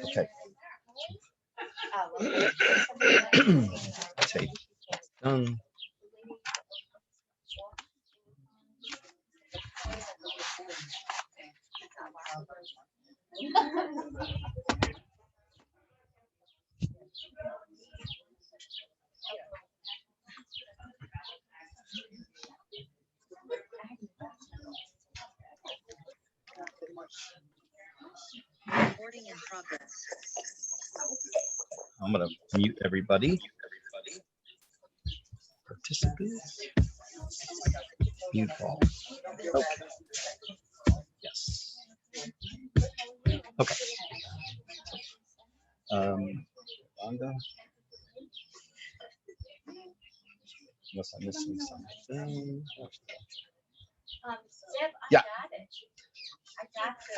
Okay. Tape done. Recording in progress. I'm gonna mute everybody. Participants. Mute all. Okay. Yes. Okay. Rhonda. Unless I'm missing something. Yeah.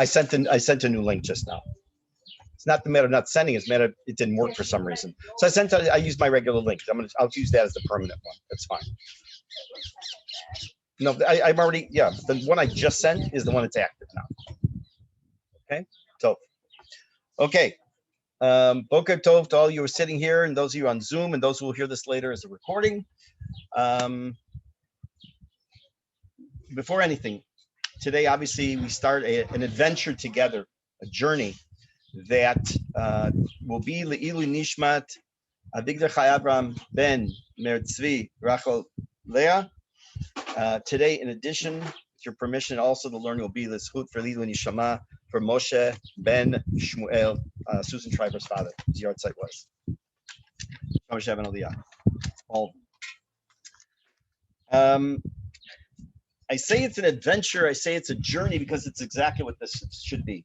I sent a new link just now. It's not the matter of not sending, it's the matter it didn't work for some reason. So I used my regular link. I'll use that as the permanent one. That's fine. No, I'm already, yeah, the one I just sent is the one that's active now. Okay, so, okay. Boker Tov to all you who are sitting here and those of you on Zoom and those who will hear this later as a recording. Before anything, today, obviously, we start an adventure together, a journey that will be Le'ilu Nishmat Avigdor Chai Abram Ben Mer Tzvi Rachel Leah. Today, in addition, with your permission, also the learning will be L'Zchut for Le'ilu Nishama for Moshe Ben Shmuel, Susan Shriver's father. His yard site was. Moshe Ben Aliyah. All. I say it's an adventure. I say it's a journey because it's exactly what this should be.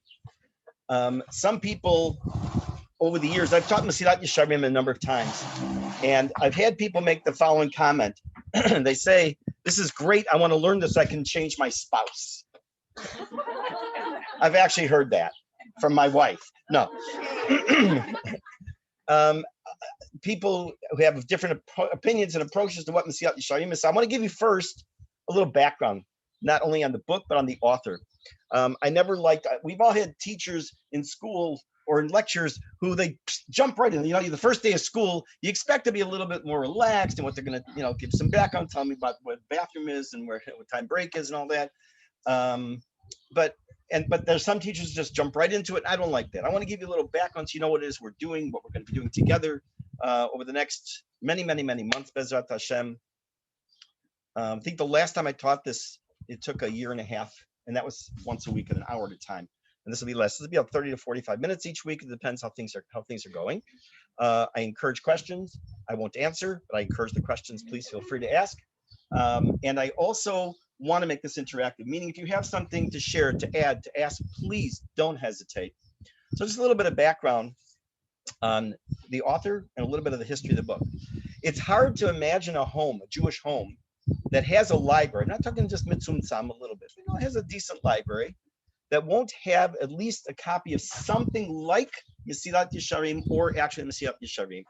Some people over the years, I've taught Mesillat Yesharim a number of times, and I've had people make the following comment. They say, "This is great. I want to learn this so I can change my spouse." I've actually heard that from my wife. No. People who have different opinions and approaches to what Mesillat Yesharim is. So I want to give you first a little background, not only on the book, but on the author. I never liked, we've all had teachers in school or in lectures who they jump right in. You know, the first day of school, you expect to be a little bit more relaxed and what they're going to, give some background, tell me about what bathroom is and what time break is and all that. But there's some teachers just jump right into it. I don't like that. I want to give you a little background so you know what it is we're doing, what we're going to be doing together over the next many months, Bezrat Hashem. I think the last time I taught this, it took a year and a half, and that was once a week at an hour at a time. And this will be less. This will be about 30 to 45 minutes each week. It depends how things are going. I encourage questions. I won't answer, but I encourage the questions. Please feel free to ask. And I also want to make this interactive, meaning if you have something to share, to add, to ask, please don't hesitate. So just a little bit of background on the author and a little bit of the history of the book. It's hard to imagine a home, a Jewish home, that has a library. I'm not talking just mitzumtzam a little bit. It has a decent library that won't have at least a copy of something like Mesillat Yesharim or actually Mesillat Yesharim.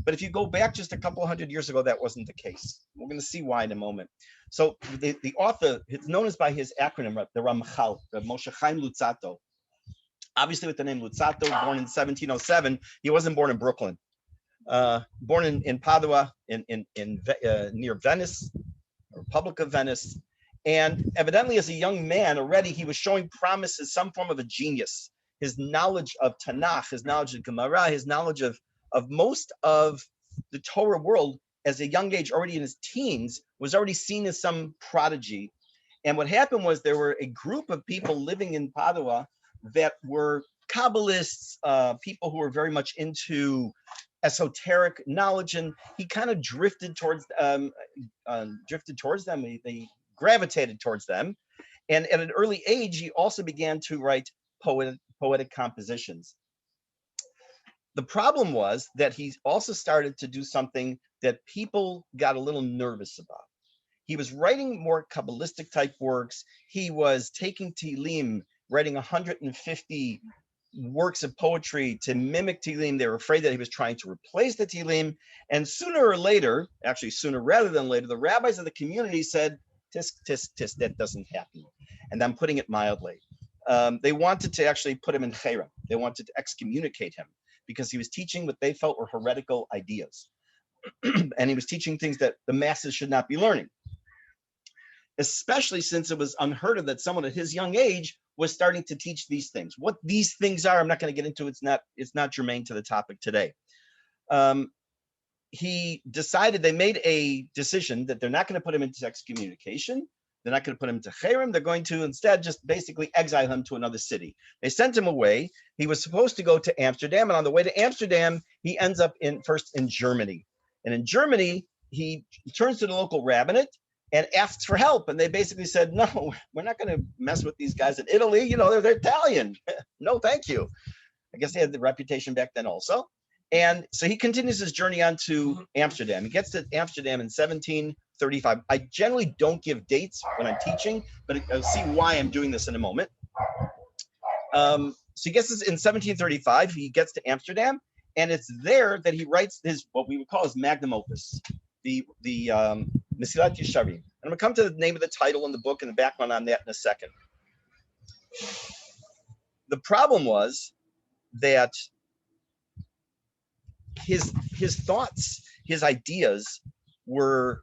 But if you go back just a couple hundred years ago, that wasn't the case. We're going to see why in a moment. So the author, it's known as by his acronym, the Ramchal, the Moshe Chaim Luzzatto. Obviously with the name Luzzatto, born in 1707, he wasn't born in Brooklyn. Born in Padua, near Venice, Republic of Venice. And evidently as a young man already, he was showing promise as some form of a genius. His knowledge of Tanakh, his knowledge of Gemara, his knowledge of most of the Torah world as a young age, already in his teens, was already seen as some prodigy. And what happened was there were a group of people living in Padua that were Kabbalists, people who were very much into esoteric knowledge, and he kind of drifted towards them. They gravitated towards them, and at an early age, he also began to write poetic compositions. The problem was that he also started to do something that people got a little nervous about. He was writing more Kabbalistic type works. He was taking Tehillim, writing 150 works of poetry to mimic Tehillim. They were afraid that he was trying to replace the Tehillim. And sooner or later, actually sooner rather than later, the rabbis of the community said, tisk, tisk, tisk, that doesn't happen. And I'm putting it mildly. They wanted to actually put him in Chayrim. They wanted to excommunicate him because he was teaching what they felt were heretical ideas. And he was teaching things that the masses should not be learning, especially since it was unheard of that someone at his young age was starting to teach these things. What these things are, I'm not going to get into. It's not germane to the topic today. He decided, they made a decision that they're not going to put him into excommunication. They're not going to put him to Cherem. They're going to instead just basically exile him to another city. They sent him away. He was supposed to go to Amsterdam, and on the way to Amsterdam, he ends up first in Germany. And in Germany, he turns to the local rabbinate and asks for help. And they basically said, no, we're not going to mess with these guys in Italy. You know, they're Italian. No, thank you. I guess they had the reputation back then also. And so he continues his journey on to Amsterdam. He gets to Amsterdam in 1735. I generally don't give dates when I'm teaching, but I'll see why I'm doing this in a moment. So he gets this in 1735. He gets to Amsterdam, and it's there that he writes his, what we would call his magnum opus, the Mesillat Yesharim. And I'm going to come to the name of the title in the book and the background on that in a second. The problem was that his thoughts, his ideas were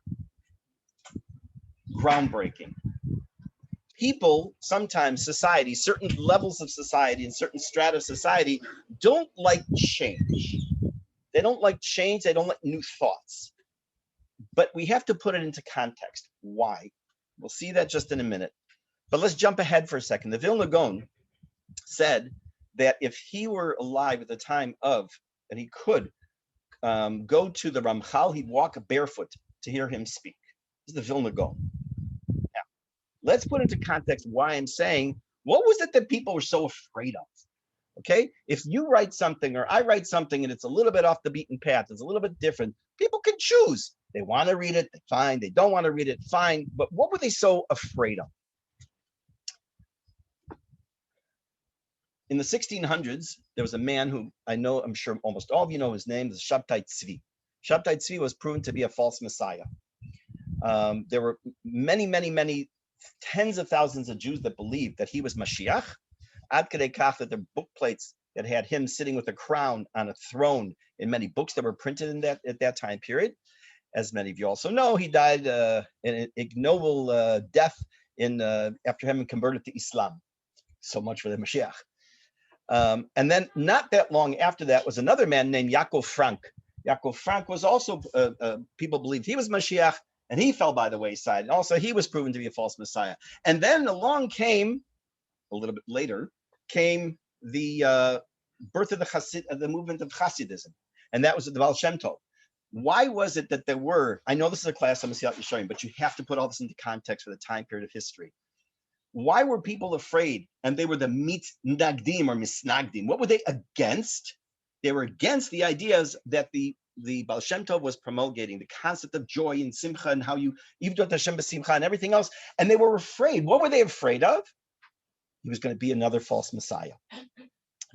groundbreaking. People, sometimes society, certain levels of society and certain strata of society don't like change. They don't like change. They don't like new thoughts. But we have to put it into context. Why? We'll see that just in a minute. But let's jump ahead for a second. The Vilna Gaon said that if he were alive at the time of, and he could go to the Ramchal, he'd walk barefoot to hear him speak. This is the Vilna Gaon. Now, let's put into context why I'm saying, what was it that people were so afraid of? Okay, if you write something or I write something and it's a little bit off the beaten path, it's a little bit different, people can choose. They want to read it, fine. They don't want to read it, fine. But what were they so afraid of? In the 1600s, there was a man who I know, I'm sure almost all of you know his name, is Shabtai Tzvi. Shabtai Tzvi was proven to be a false messiah. There were many tens of thousands of Jews that believed that he was Mashiach. Ad kedei kach that the book plates that had him sitting with a crown on a throne in many books that were printed at that time period. As many of you also know, he died in an ignoble death after having converted to Islam. So much for the Mashiach. And then not that long after that was another man named Yaakov Frank. Yaakov Frank was also, people believed he was Mashiach, and he fell by the wayside. And also he was proven to be a false Messiah. And then along came, a little bit later, came the birth of the movement of Hasidism. And that was the Baal Shem Tov. Why was it that there were, I know this is a class on Mesillat Yesharim, but you have to put all this into context for the time period of history. Why were people afraid? And they were the mitnagdim or misnagdim. What were they against? They were against the ideas that the Baal Shem Tov was promulgating, the concept of joy and simcha and how you Yivdot Hashem b'simcha and everything else. And they were afraid. What were they afraid of? He was going to be another false Messiah.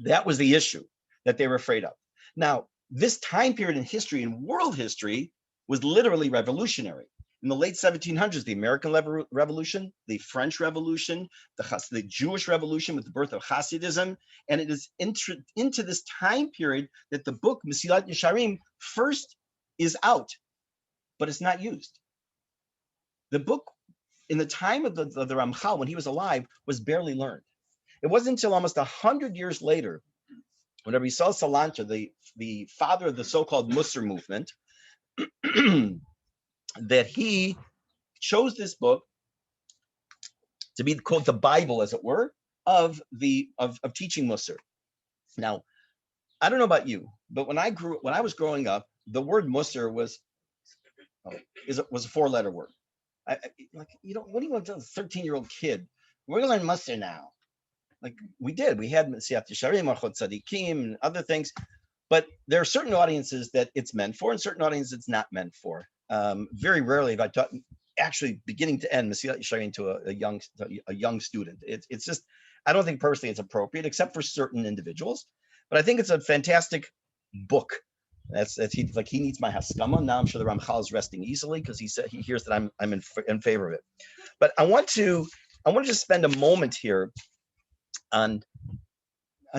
That was the issue that they were afraid of. Now, this time period in history, in world history, was literally revolutionary. In the late 1700s, the American Revolution, the French Revolution, the Jewish Revolution with the birth of Hasidism, and it is into this time period that the book Mesillat Yesharim first is out, but it's not used. The book, in the time of the Ramchal, when he was alive, was barely learned. It wasn't until almost 100 years later, whenever he saw Salanter, the father of the so-called Musar movement, that he chose this book to be called the Bible, as it were, of teaching Musar. Now, I don't know about you, but when I was growing up, the word Musar was a four-letter word. What do you want to tell a 13-year-old kid? We're going to learn Musar now. Like we did. We had Mesillat Yesharim, Orchot Tzadikim, and other things. But there are certain audiences that it's meant for and certain audiences it's not meant for. Very rarely have I taught, actually beginning to end, Mesillat Yesharim to a young student. It's just, I don't think personally it's appropriate, except for certain individuals. But I think it's a fantastic book. He needs my haskama. Now I'm sure the Ramchal is resting easily because he hears that I'm in favor of it. But I want to just spend a moment here on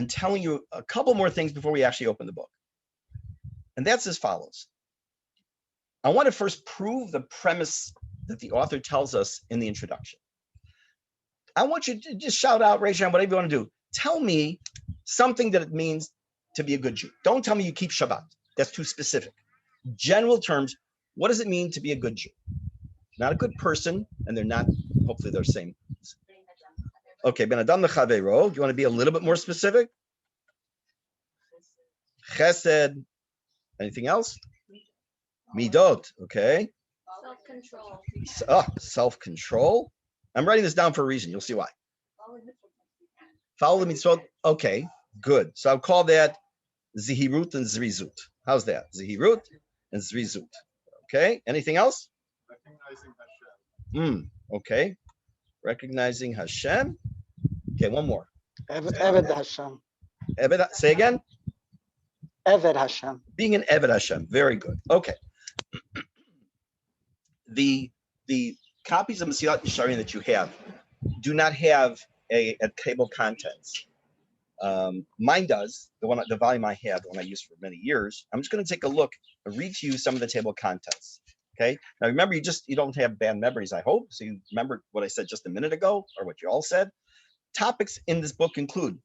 telling you a couple more things before we actually open the book. And that's as follows. I want to first prove the premise that the author tells us in the introduction. I want you to just shout out, raise your hand, whatever you want to do. Tell me something that it means to be a good Jew. Don't tell me you keep Shabbat. That's too specific. General terms, what does it mean to be a good Jew? Not a good person, and they're not, hopefully they're the same. Okay, Ben Adam Lechavero. Do you want to be a little bit more specific? Chesed. Anything else? Midot. Okay. Self-control. Self-control. I'm writing this down for a reason. You'll see why. Follow the mitzvot. Okay, good. So I'll call that Zihirut and Zrizut. How's that? Zihirut and Zrizut. Okay. Anything else? Recognizing Hashem. Okay. Recognizing Hashem. Okay, one more. Eved Hashem. Eved, say again? Eved Hashem. Being an Eved Hashem. Very good. Okay. The copies of Mesillat Yesharim that you have do not have a table of contents. Mine does. The volume I have, the one I used for many years. I'm just going to take a look and read to you some of the table of contents. Okay. Now remember, you don't have bad memories, I hope. So you remember what I said just a minute ago, or what you all said. Topics in this book include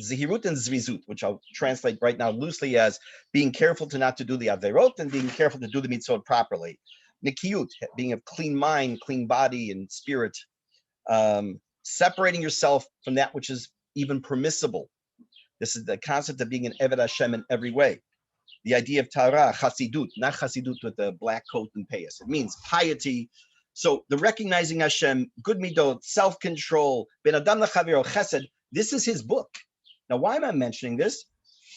Zihirut and Zrizut, which I'll translate right now loosely as being careful not to do the Averot and being careful to do the mitzvot properly. Nikiyut, being of clean mind, clean body, and spirit. Separating yourself from that which is even permissible. This is the concept of being an Eved Hashem in every way. The idea of Torah, Chasidut, not Chasidut with the black coat and payas. It means piety. So the recognizing Hashem, good midot, self-control, Ben Adam Lechavero, Chesed. This is his book. Now, why am I mentioning this?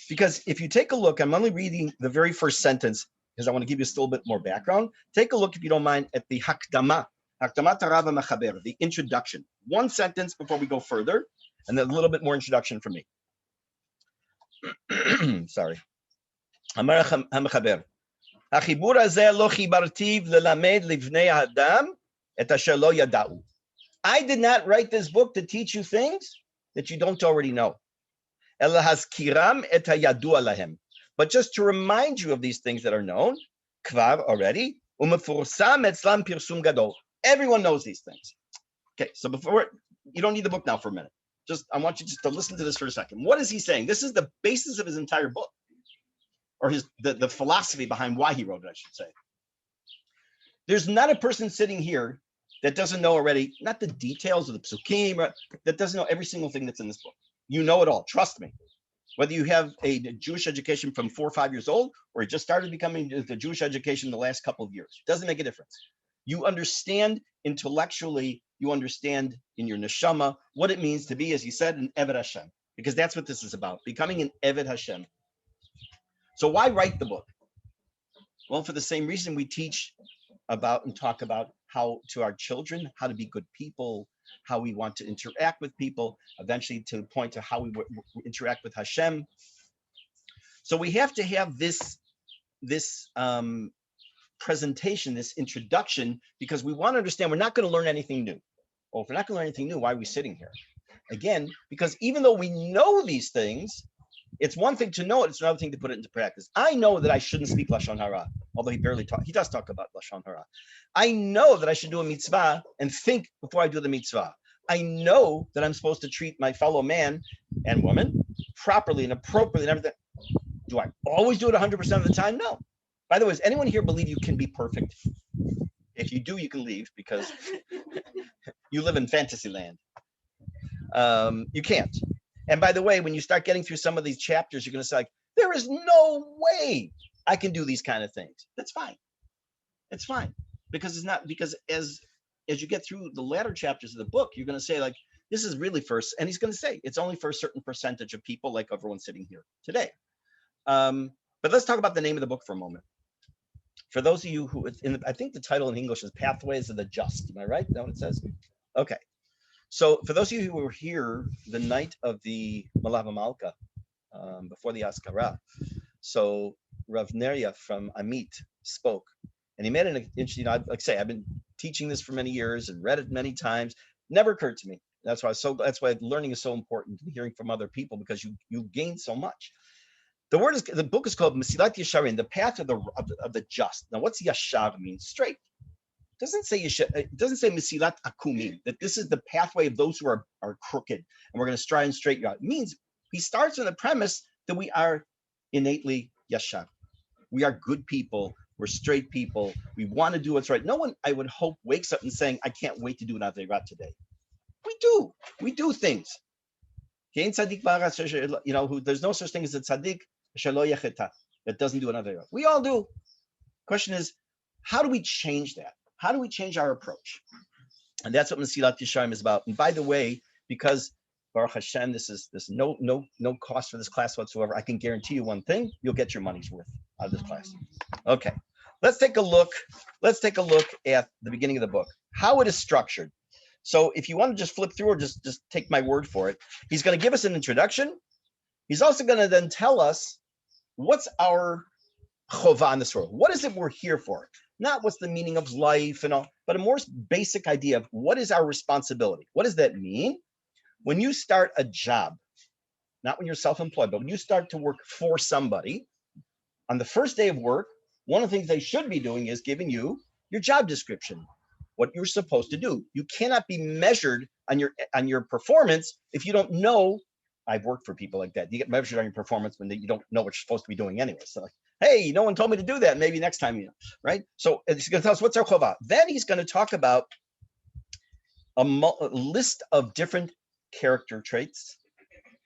Because if you take a look, I'm only reading the very first sentence because I want to give you a little bit more background. Take a look, if you don't mind, at the Hakdama, Hakdamat Rav Mechaber, the introduction. One sentence before we go further, and then a little bit more introduction from me. Sorry. Amar HaMechaber. Hachibur hazeh lo chibartiv lelamed livnei adam et asher lo yada'u. I did not write this book to teach you things that you don't already know. Ela hazkiram et hayadua lahem. But just to remind you of these things that are known, kvar already, umefursam etzlam pirsum gadol. Everyone knows these things. Okay, so before, you don't need the book now for a minute. I want you just to listen to this for a second. What is he saying? This is the basis of his entire book, or the philosophy behind why he wrote it, I should say. There's not a person sitting here that doesn't know already, not the details of the psukim, that doesn't know every single thing that's in this book. You know it all, trust me. Whether you have a Jewish education from 4 or 5 years old, or you just started becoming the Jewish education in the last couple of years, doesn't make a difference. You understand intellectually, you understand in your neshama what it means to be, as you said, an Eved Hashem, because that's what this is about, becoming an Eved Hashem. So why write the book? Well, for the same reason we teach about and talk about how to our children, how to be good people, how we want to interact with people, eventually to the point to how we interact with Hashem. So we have to have this presentation, this introduction, because we want to understand we're not going to learn anything new. Well, if we're not going to learn anything new, why are we sitting here? Again, because even though we know these things, it's one thing to know it, it's another thing to put it into practice. I know that I shouldn't speak Lashon Hara, although he does talk about Lashon Hara. I know that I should do a mitzvah and think before I do the mitzvah. I know that I'm supposed to treat my fellow man and woman properly and appropriately and everything. Do I always do it 100% of the time? No. By the way, does anyone here believe you can be perfect? If you do, you can leave because you live in fantasy land. You can't. And by the way, when you start getting through some of these chapters, you're going to say, like, there is no way I can do these kind of things. That's fine. It's fine. Because it's not, because as you get through the latter chapters of the book, you're going to say, like, this is really first, and he's going to say it's only for a certain percentage of people, like everyone sitting here today. But let's talk about the name of the book for a moment. For those of you who, I think the title in English is Pathways of the Just. Am I right? Is that what it says? Okay. So for those of you who were here the night of the Malav Malka, before the Askara, so Rav Neria from Amit spoke, and he made an interesting, like I say, I've been teaching this for many years and read it many times. Never occurred to me. That's why learning is so important, and hearing from other people, because you gain so much. The book is called Mesillat Yesharim, the path of the just. Now, what's Yashar mean? Straight. It doesn't say Mesillat Akumim, that this is the pathway of those who are crooked, and we're going to strive and straighten you out. It means he starts on the premise that we are innately Yashar. We are good people. We're straight people. We want to do what's right. No one, I would hope, wakes up and saying, I can't wait to do an Aveirah today. We do. We do things. There's no such thing as a tzaddik that doesn't do an Aveirah. We all do. Question is, how do we change that? How do we change our approach? And that's what Mesillat Yesharim is about. And by the way, because Baruch Hashem, there's no cost for this class whatsoever, I can guarantee you one thing: you'll get your money's worth out of this class. Okay, let's take a look. Let's take a look at the beginning of the book, how it is structured. So if you want to just flip through, or just take my word for it, he's going to give us an introduction. He's also going to then tell us what's our chovah in this world. What is it we're here for? Not what's the meaning of life and all, but a more basic idea of what is our responsibility. What does that mean? When you start a job, not when you're self-employed, but when you start to work for somebody, on the first day of work, one of the things they should be doing is giving you your job description, what you're supposed to do. You cannot be measured on your performance if you don't know. I've worked for people like that. You get measured on your performance when you don't know what you're supposed to be doing anyway. So like, hey, no one told me to do that. Maybe next time, right? So he's going to tell us what's our chovah. Then he's going to talk about a list of different character traits,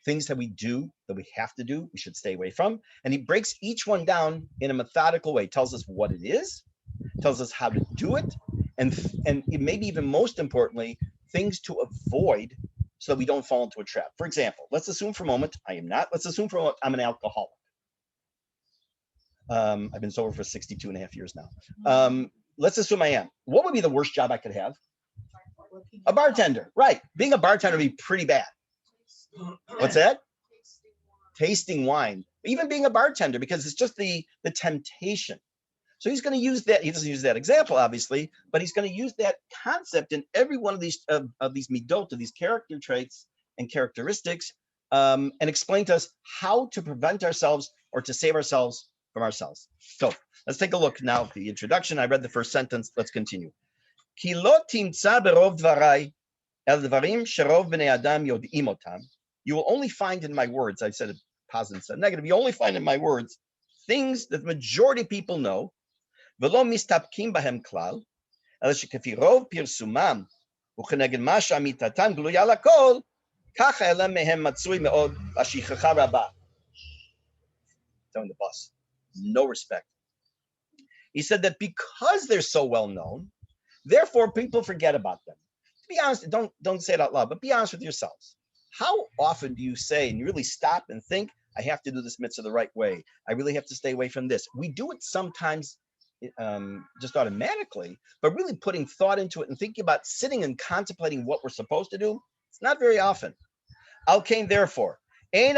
things that we do, that we have to do, we should stay away from. And he breaks each one down in a methodical way, tells us what it is, tells us how to do it, and maybe even most importantly, things to avoid so that we don't fall into a trap. For example, let's assume for a moment I am not. Let's assume for a moment I'm an alcoholic. I've been sober for 62 and a half years now. Let's assume I am. What would be the worst job I could have? A bartender, right? Being a bartender would be pretty bad. What's that? Tasting wine. Even being a bartender, because it's just the temptation. So he's going to use that. He doesn't use that example, obviously, but he's going to use that concept in every one of these midot, of these character traits and characteristics, and explain to us how to prevent ourselves or to save ourselves from ourselves. So let's take a look now at the introduction. I read the first sentence. Let's continue. Ki lo timtza berov dvarai el dvarim sherov bnei adam yod'im otam. You will only find in my words, I've said it positive, said negative, you only find in my words things that the majority of people know, ולא מסתפקים בהם כלל, אלא שכפי רוב פרסומם וכנגד מה שאמיתתם גלויה לכל, ככה אלא מהם מצוי מאוד השכחה רבה. Telling the boss, no respect. He said that because they're so well known, therefore people forget about them. To be honest, don't say it out loud, but be honest with yourselves. How often do you say, and you really stop and think, I have to do this mitzvah the right way. I really have to stay away from this. We do it sometimes just automatically, but really putting thought into it and thinking about sitting and contemplating what we're supposed to do, it's not very often. Al kain, therefore, there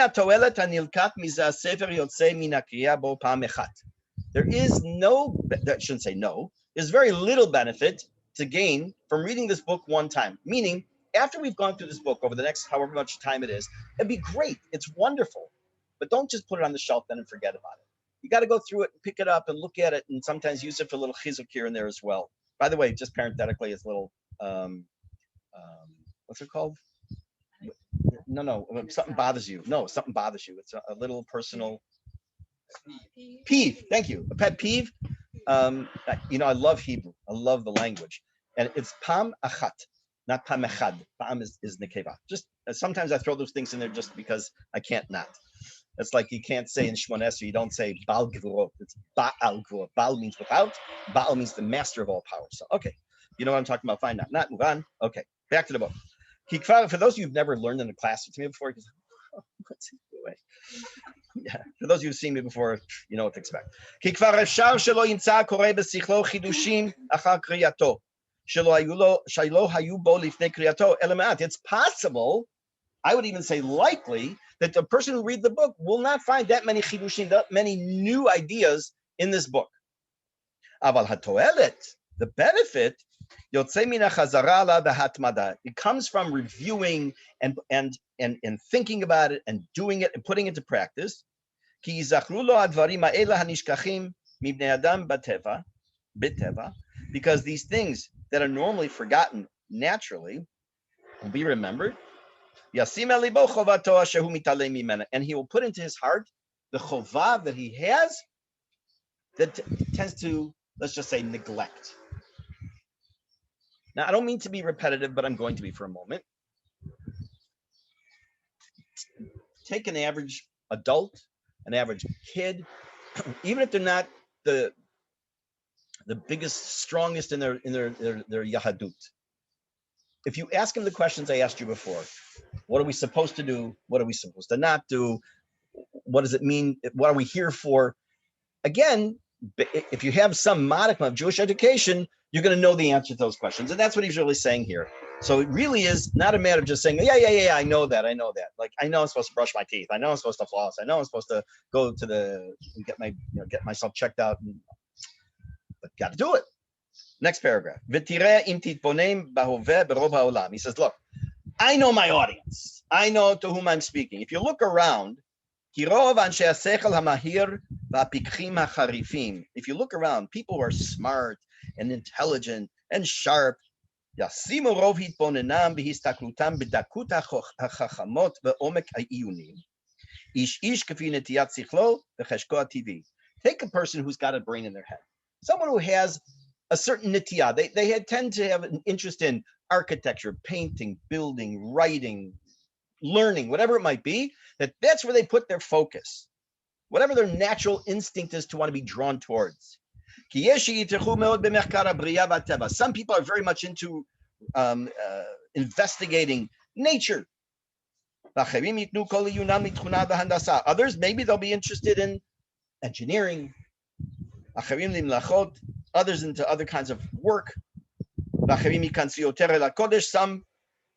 is no, I shouldn't say no, there's very little benefit to gain from reading this book one time. Meaning, after we've gone through this book over the next however much time it is, it'd be great. It's wonderful. But don't just put it on the shelf then and forget about it. You got to go through it and pick it up and look at it and sometimes use it for a little chizuk here and there as well. By the way, just parenthetically, it's a little, what's it called? No, something bothers you. No, something bothers you. It's a little personal peeve. Thank you. A pet peeve. I love Hebrew. I love the language. And it's pam achat, not pam echad. Pam is nekeva. Just sometimes I throw those things in there just because I can't not. It's like you can't say in Shmon Esrei, you don't say Baal Gvurot. It's Baal Gvurot. Baal means without. Baal means the master of all power. So, okay. You know what I'm talking about? Fine. Not move on. Okay. Back to the book. For those of you who've never learned in a class with me before, what's he doing? Yeah. For those of you who've seen me before, you know what to expect. It's possible, I would even say likely, that the person who reads the book will not find that many chidushim, that many new ideas in this book. Aval hatoelet, the benefit, It comes from reviewing and thinking about it and doing it and putting it into practice. Because these things that are normally forgotten naturally will be remembered. And he will put into his heart the chovah that he has that tends to, let's just say, neglect. Now, I don't mean to be repetitive, but I'm going to be for a moment. Take an average adult, an average kid, even if they're not the biggest, strongest in their yahadut. If you ask them the questions I asked you before, what are we supposed to do? What are we supposed to not do? What does it mean? What are we here for? Again, if you have some modicum of Jewish education, you're going to know the answer to those questions. And that's what he's really saying here. So it really is not a matter of just saying, yeah, I know that. Like, I know I'm supposed to brush my teeth. I know I'm supposed to floss. I know I'm supposed to go to get myself checked out. But got to do it. Next paragraph. He says, look, I know my audience. I know to whom I'm speaking. If you look around, if you look around, people who are smart and intelligent and sharp, take a person who's got a brain in their head, someone who has a certain nitiyah. They tend to have an interest in architecture, painting, building, writing, learning, whatever it might be, that's where they put their focus, whatever their natural instinct is to want to be drawn towards. Some people are very much into investigating nature. Others, maybe they'll be interested in engineering. Others into other kinds of work. Some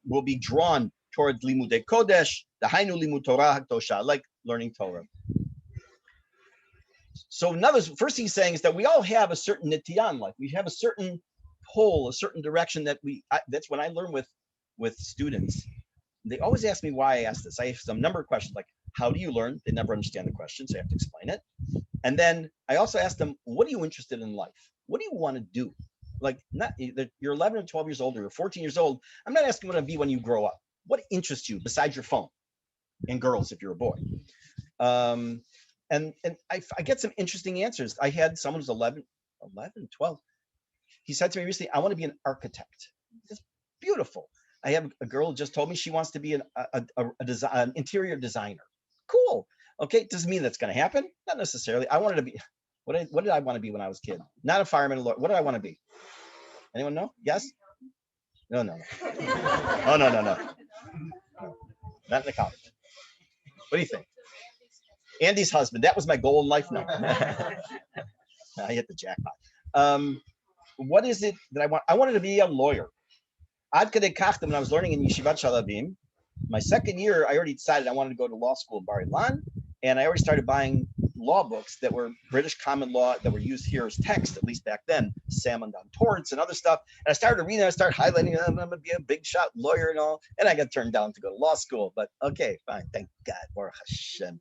will be drawn towards limudei kodesh, dahainu limud Torah hakdosha, like learning Torah. So in other words, first thing he's saying is that we all have a certain nitiyah in life. We have a certain pull, a certain direction that that's when I learn with students. They always ask me why I ask this. I have some number of questions like, how do you learn? They never understand the question, so I have to explain it. And then I also ask them, what are you interested in life? What do you want to do? Like, you're 11 or 12 years old or you're 14 years old. I'm not asking what to be when you grow up. What interests you besides your phone? And girls, if you're a boy. And I get some interesting answers. I had someone who's 11, 12. He said to me recently, I want to be an architect. It's beautiful. I have a girl who just told me she wants to be an interior designer. Cool. Okay, doesn't mean that's going to happen. Not necessarily. I wanted to be, what did I want to be when I was a kid? Not a fireman, a lawyer. What did I want to be? Anyone know? Yes? No. Oh, no. Not in the college. What do you think? Andy's husband. That was my goal in life. No. I hit the jackpot. What is it that I want? I wanted to be a lawyer. Ad kadei kach, when I was learning in Yeshivat Shalavim, my second year, I already decided I wanted to go to law school in Bar Ilan, and I already started buying law books that were British common law that were used here as text, at least back then, Salmon on torts and other stuff. And I started reading, I started highlighting, I'm going to be a big shot lawyer and all. And I got turned down to go to law school, but okay, fine, thank God, Baruch Hashem,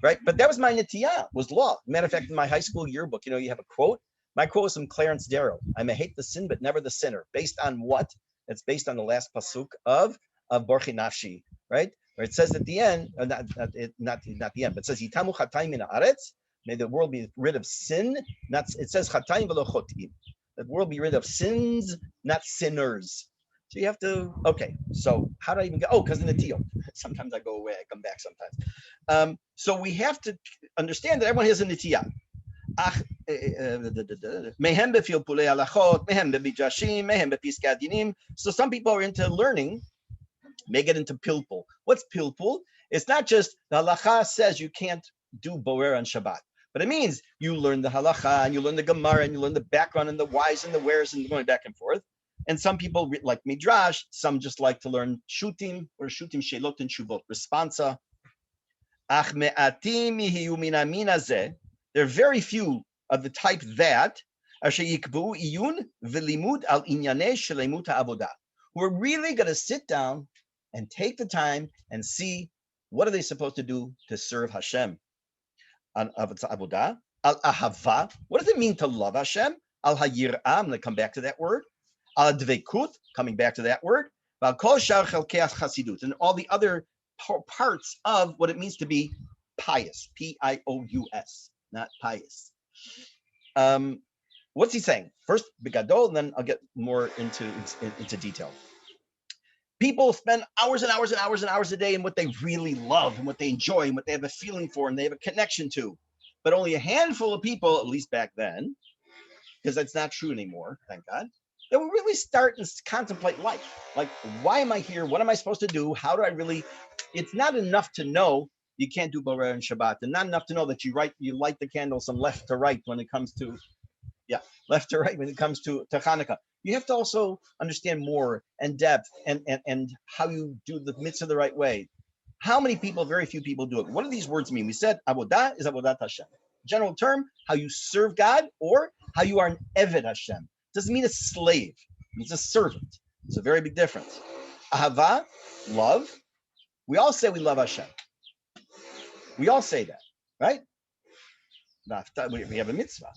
right? But that was my nitiyah, was law. Matter of fact, in my high school yearbook, you have a quote. My quote was from Clarence Darrow. I may hate the sin, but never the sinner. Based on what? It's based on the last pasuk of Borchi Nafshi, right? Where it says at the end, not the end, but it says Yitamu Chatayim min haaretz. May the world be rid of sin. It says Chatayim v'lo chotim. The world be rid of sins, not sinners. So you have to. Okay. So how do I even go? Oh, because in the teal. Sometimes I go away. I come back sometimes. So we have to understand that everyone has a nitiyah. So some people are into learning, may get into pilpul. What's pilpul? It's not just the halacha says you can't do boer on Shabbat, but it means you learn the halacha and you learn the Gemara and you learn the background and the whys and the wheres and going back and forth. And some people like midrash, some just like to learn shutim or shutim shelot and shuvot responsa. There are very few of the type that Asher yikbu iyun v'limud al inyanei shleimus ha'avodah, who are really going to sit down and take the time and see what are they supposed to do to serve Hashem. Al avodah, al ahava. What does it mean to love Hashem? Al hayirah. I'm going to come back to that word. Al dvekut, coming back to that word. Al kol shar chelkei chasidut, and all the other parts of what it means to be pious. Pious, not pious. What's he saying? First, bigadol, and then I'll get more into detail. People spend hours and hours and hours and hours a day in what they really love and what they enjoy and what they have a feeling for and they have a connection to. But only a handful of people, at least back then, because that's not true anymore, thank God, that will really start and contemplate life. Like, why am I here? What am I supposed to do? How do I really? It's not enough to know you can't do Borer and Shabbat, and not enough to know that you light the candles from left to right when it comes to, left to right when it comes to Hanukkah. You have to also understand more and depth and how you do the mitzvah the right way. How many people? Very few people do it. What do these words mean? We said avodah is avodat Hashem. General term, how you serve God or how you are an eved Hashem. Doesn't mean a slave. It means a servant. It's a very big difference. Ahava, love. We all say we love Hashem. We all say that, right? We have a mitzvah.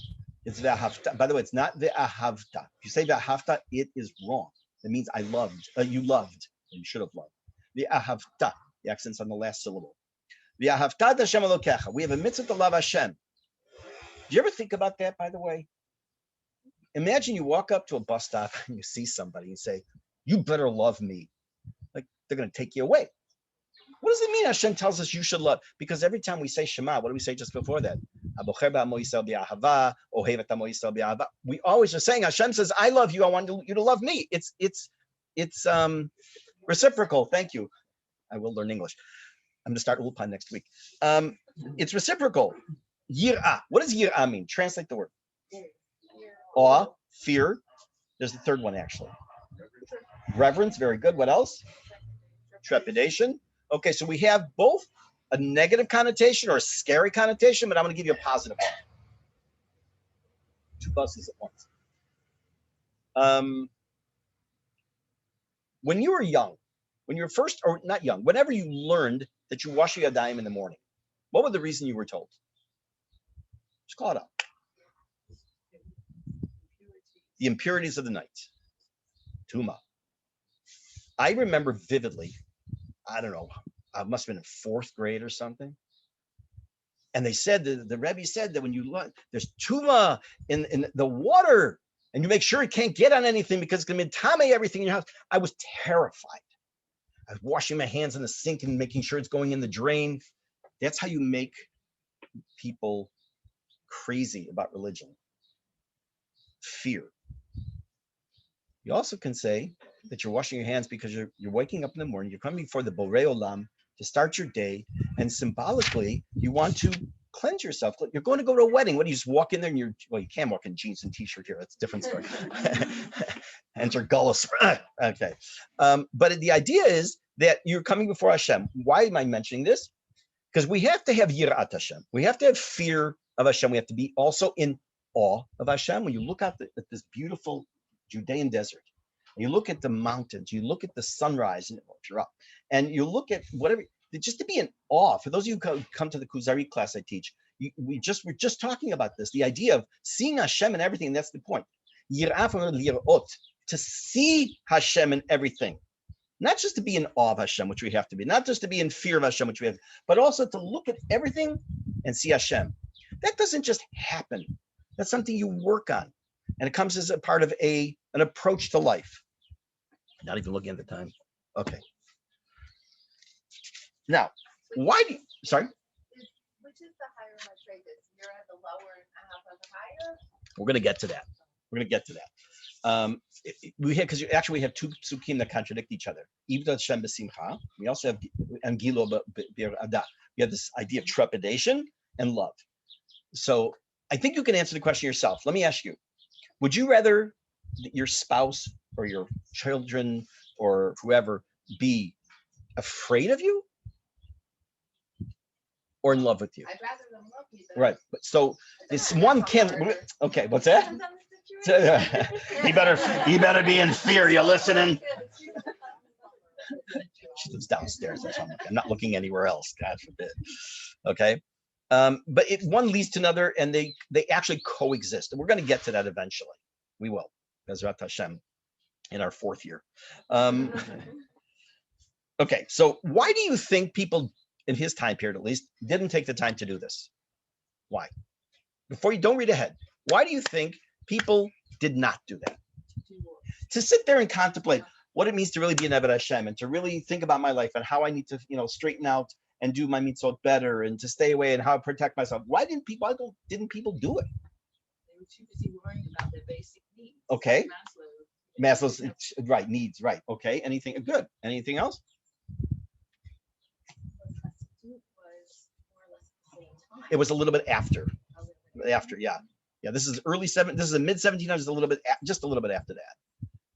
It's ve'ahavta. By the way, it's not ve'ahavta. If you say ve'ahavta, it is wrong. It means I loved. You loved. And you should have loved. Ve'ahavta. The accent's on the last syllable. Ve'ahavta Hashem Elokecha. We have a mitzvah to love Hashem. Do you ever think about that, by the way? Imagine you walk up to a bus stop and you see somebody and say, you better love me. Like they're going to take you away. What does it mean Hashem tells us you should love? Because every time we say Shema, what do we say just before that? We always are saying, Hashem says, I love you. I want you to love me. It's reciprocal. Thank you. I will learn English. I'm going to start Ulpan next week. It's reciprocal. Yir'ah. What does yir'ah mean? Translate the word. Awe, fear. There's the third one, actually. Reverence. Very good. What else? Trepidation. Okay, so we have both a negative connotation or a scary connotation, but I'm going to give you a positive one. Two buses at once. When you were young, when you were first, or not young, whenever you learned that you wash your yadayim in the morning, what was the reason you were told? Just call it up. The impurities of the night. Tuma. I remember vividly, I don't know, I must have been in fourth grade or something. And they said, the Rebbe said that when you look, there's tuma in the water, and you make sure it can't get on anything because it's going to tame everything in your house. I was terrified. I was washing my hands in the sink and making sure it's going in the drain. That's how you make people crazy about religion. Fear. You also can say that you're washing your hands because you're waking up in the morning, you're coming before the Borei Olam to start your day, and symbolically, you want to cleanse yourself. You're going to go to a wedding. What do you just walk in there and you can't walk in jeans and t-shirt here. That's a different story. Enter gullus. Okay. But the idea is that you're coming before Hashem. Why am I mentioning this? Because we have to have yirat Hashem. We have to have fear of Hashem. We have to be also in awe of Hashem. When you look out at this beautiful Judean desert, you look at the mountains, you look at the sunrise, and if you're up, and you look at whatever, just to be in awe. For those of you who come to the Kuzari class I teach, we're just talking about this, the idea of seeing Hashem and everything, and that's the point. Yir'ah from lir'ot, to see Hashem in everything. Not just to be in awe of Hashem, which we have to be, not just to be in fear of Hashem, which we have, but also to look at everything and see Hashem. That doesn't just happen. That's something you work on. And it comes as a part of an approach to life. Not even looking at the time. Okay. Now, why do you, sorry? Which is the higher matrigus? You're at the lower and half of the higher? We're going to get to that. We're going to get to that. We have, because actually we have two psukim that contradict each other. Ivdat Shem b'simcha. We also have Angilo b'ada. We have this idea of trepidation and love. So I think you can answer the question yourself. Let me ask you. Would you rather your spouse or your children or whoever be afraid of you or in love with you? I'd rather them love me. Right. So this one can. Okay. What's that? Depends on the He better be in fear. You listening? She lives downstairs. That's why I'm not looking anywhere else. God forbid. Okay. But one leads to another, and they actually coexist. And we're going to get to that eventually. We will. Bezrat Hashem in our 4th year. Okay. So why do you think people in his time period, at least, didn't take the time to do this? Why? Before you don't read ahead, why do you think people did not do that? To sit there and contemplate what it means to really be an Eved Hashem and to really think about my life and how I need to, straighten out and do my mitzvot better and to stay away and how to protect myself. Why didn't people do it? They were too busy worrying about their basic needs. Okay. Maslow's Maslow's right, needs, right. Okay. Anything good? Anything else? It was a little bit after. Yeah. This is this is the mid 1700s, just a little bit after that.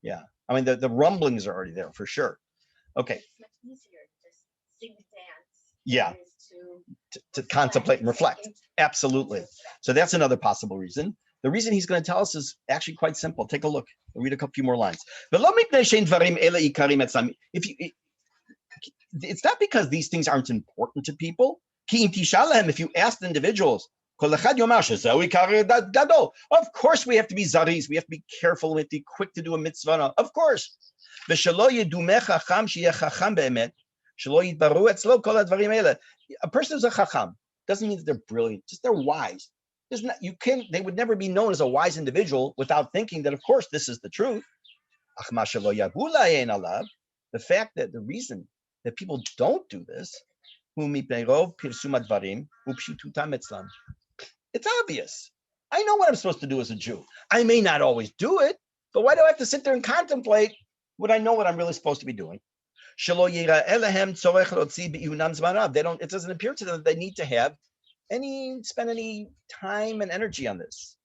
Yeah. I mean, the rumblings are already there for sure. Okay. It's much easier to sing and dance. Yeah. than it is To contemplate and reflect. Absolutely. So that's another possible reason. The reason he's going to tell us is actually quite simple. Take a look. We'll read a few more lines. It's not because these things aren't important to people. If you ask individuals, of course we have to be zaris. We have to be careful. We have to be quick to do a mitzvah. Of course. A person who's a chacham doesn't mean that they're brilliant, just they're wise. They would never be known as a wise individual without thinking that, of course, this is the truth. The fact that the reason that people don't do this, it's obvious. I know what I'm supposed to do as a Jew. I may not always do it, but why do I have to sit there and contemplate what I know what I'm really supposed to be doing? It doesn't appear to them that they need to spend any time and energy on this.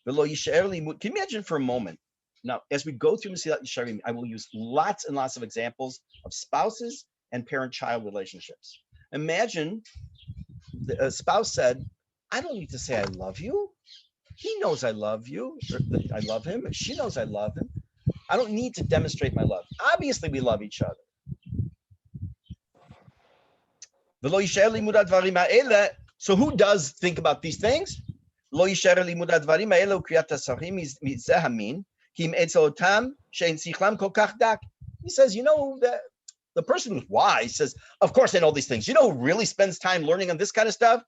Can you imagine for a moment? Now, as we go through Mesillat Yesharim, I will use lots and lots of examples of spouses and parent-child relationships. Imagine a spouse said, I don't need to say I love you. He knows I love you. I love him. She knows I love him. I don't need to demonstrate my love. Obviously, we love each other. So who does think about these things? He says, that the person who's wise says, of course I know these things. You know who really spends time learning on this kind of stuff?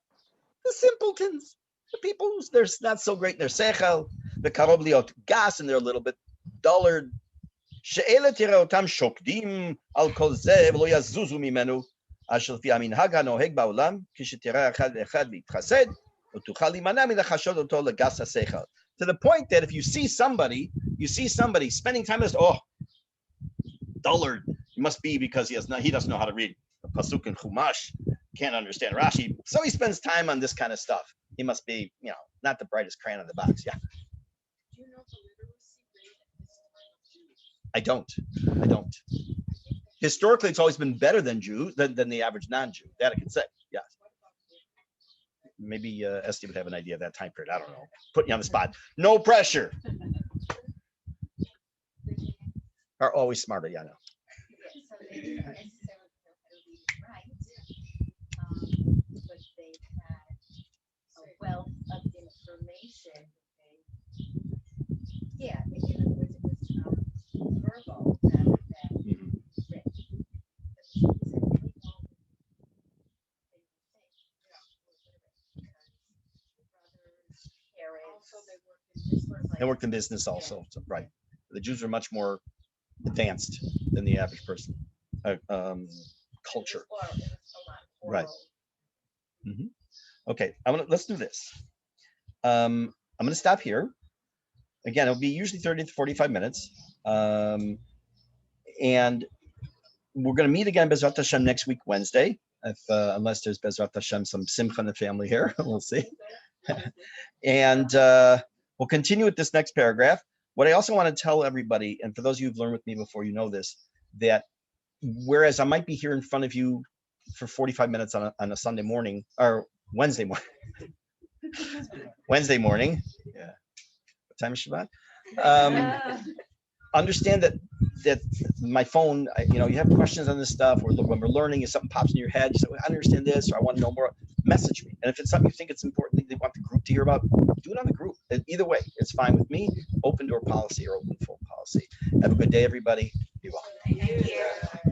The simpletons, the people who's they're not so great in their sechel, the karobliot gas, and they're a little bit dullard. To the point that if you see somebody spending time as dullard, it must be because he doesn't know how to read the pasuk and chumash, can't understand Rashi, so he spends time on this kind of stuff. He must be, not the brightest crayon in the box. Yeah. Do you know the literacy rate at this time of Jews? I don't. Historically, it's always been better than than the average non-Jew. That I can say. Yes. Maybe Esty would have an idea of that time period. I don't know. Putting you on the spot. No pressure. Are always smarter. Yeah, I know. So they didn't necessarily know how to read and write, but they had a wealth of information. In other words, it was verbal rather than written. They worked in business also. So, right. The Jews are much more advanced than the average person. Culture. Right. Okay. Let's do this. I'm going to stop here. Again, it'll be usually 30 to 45 minutes. And we're going to meet again, Bezrat Hashem, next week, Wednesday. Unless there's Bezrat Hashem, some simcha in the family here. We'll see. And we'll continue with this next paragraph. What I also want to tell everybody, and for those of you who've learned with me before, you know this, that whereas I might be here in front of you for 45 minutes on a Sunday morning, or Wednesday morning, yeah. time of Shabbat. Understand that my phone, you know, you have questions on this stuff, or when we're learning, if something pops in your head, you say, well, I understand this, or I want to know more, message me. And if it's something you think it's important, they want the group to hear about, do it on the group. Either way, it's fine with me. Open door policy or open phone policy. Have a good day, everybody. Be well. Thank you.